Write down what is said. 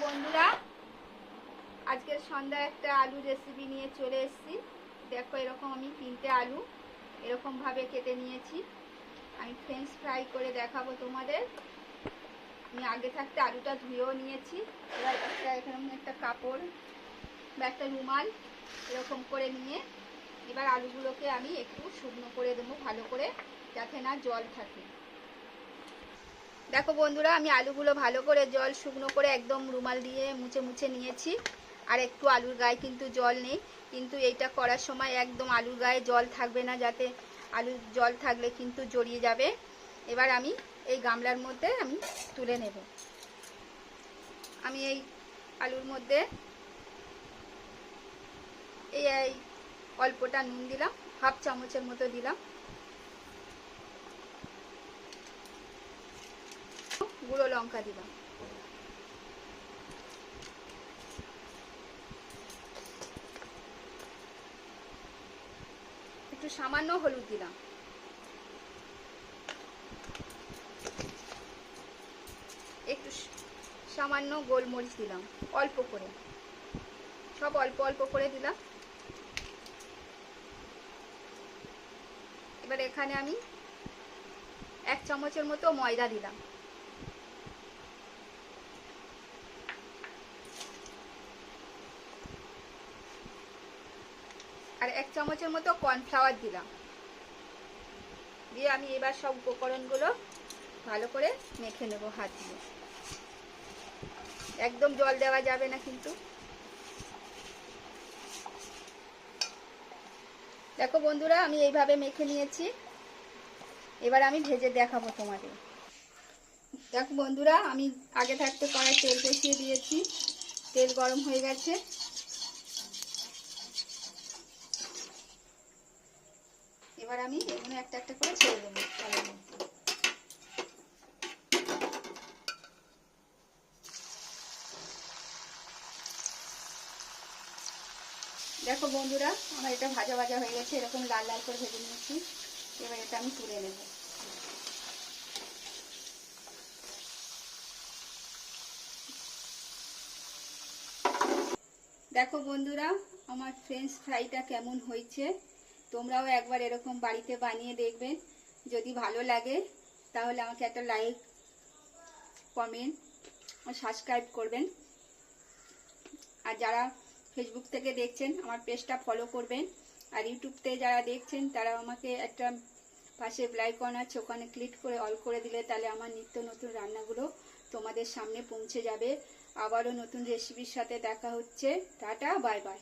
বন্ধুরা, আজকের সন্ধ্যায় একটা আলু রেসিপি নিয়ে চলে এসেছি। দেখো, এরকম আমি 3টে আলু এরকম ভাবে কেটে নিয়েছি। আমি ফ্রেঞ্চ ফ্রাই করে দেখাবো তোমাদের। আমি আগে থাকতে আলুটা ধুয়েও নিয়েছি। এবার এখানে একটা কাপড় বা একটা রুমাল এরকম করে নিয়ে এবার আলুগুলোকে আমি একটু শুকনো করে দেবো ভালো করে, যাতে না জল থাকে। দেখো বন্ধুরা, আমি আলুগুলো ভালো করে জল শুকনো করে একদম রুমাল দিয়ে মুছে মুছে নিয়েছি। আর একটু আলুর গায়ে কিন্তু জল নেই, কিন্তু এইটা করার সময় একদম আলুর গায়ে জল থাকবে না, যাতে আলুর জল থাকলে কিন্তু জড়িয়ে যাবে। এবার আমি এই গামলার মধ্যে আমি তুলে নেব। আমি এই আলুর মধ্যে এই অল্পটা নুন দিলাম, হাফ চামচের মতো দিলাম, গুঁড়ো লঙ্কা দিলাম, একটু সামান্য হলুদ দিলাম, একটু সামান্য গোলমরিচ দিলাম, অল্প করে, সব অল্প অল্প করে দিলাম। এবার এখানে আমি 1 চামচের মতো ময়দা দিলাম, আর 1 চামচের মতো কর্নফ্লাওয়ার দিলাম। দিয়ে আমি এবার সব উপকরণগুলো ভালো করে মেখে নেব হাত দিয়ে। একদম জল দেওয়া যাবে না কিন্তু। দেখো বন্ধুরা, আমি এইভাবে মেখে নিয়েছি। এবার আমি ভেজে দেখাবো তোমাদের। দেখো বন্ধুরা, আমি আগে থাকতে কড়াই তেল বসিয়ে দিয়েছি। তেল গরম হয়ে গেছে। এবার আমি এখানে একটা একটা করে ছেড়ে দেবো তেলের মধ্যে। দেখো বন্ধুরা, আমার এটা ভাজা ভাজা হয়ে গেছে, এরকম লাল লাল করে ভেজে নিয়েছি। এবার এটা আমি তুলে নেব। দেখো বন্ধুরা, আমার ফ্রেঞ্চ ফ্রাইটা কেমন হয়েছে। তোমরাও একবার এরকম বাড়িতে বানিয়ে দেখবেন। যদি ভালো লাগে তাহলে আমাকে একটা লাইক, কমেন্ট আর সাবস্ক্রাইব করবেন। আর যারা ফেসবুক থেকে দেখছেন আমার পেজটা ফলো করবেন। আর ইউটিউব থেকে যারা দেখছেন তারা আমাকে একটা পাশে বেল আইকন আছে, ওখানে ক্লিক করে অল করে দিলে তাহলে আমার নিত্য নতুন রান্নাগুলো তোমাদের সামনে পৌঁছে যাবে। আবারও নতুন রেসিপির সাথে দেখা হচ্ছে। Tata, bye bye.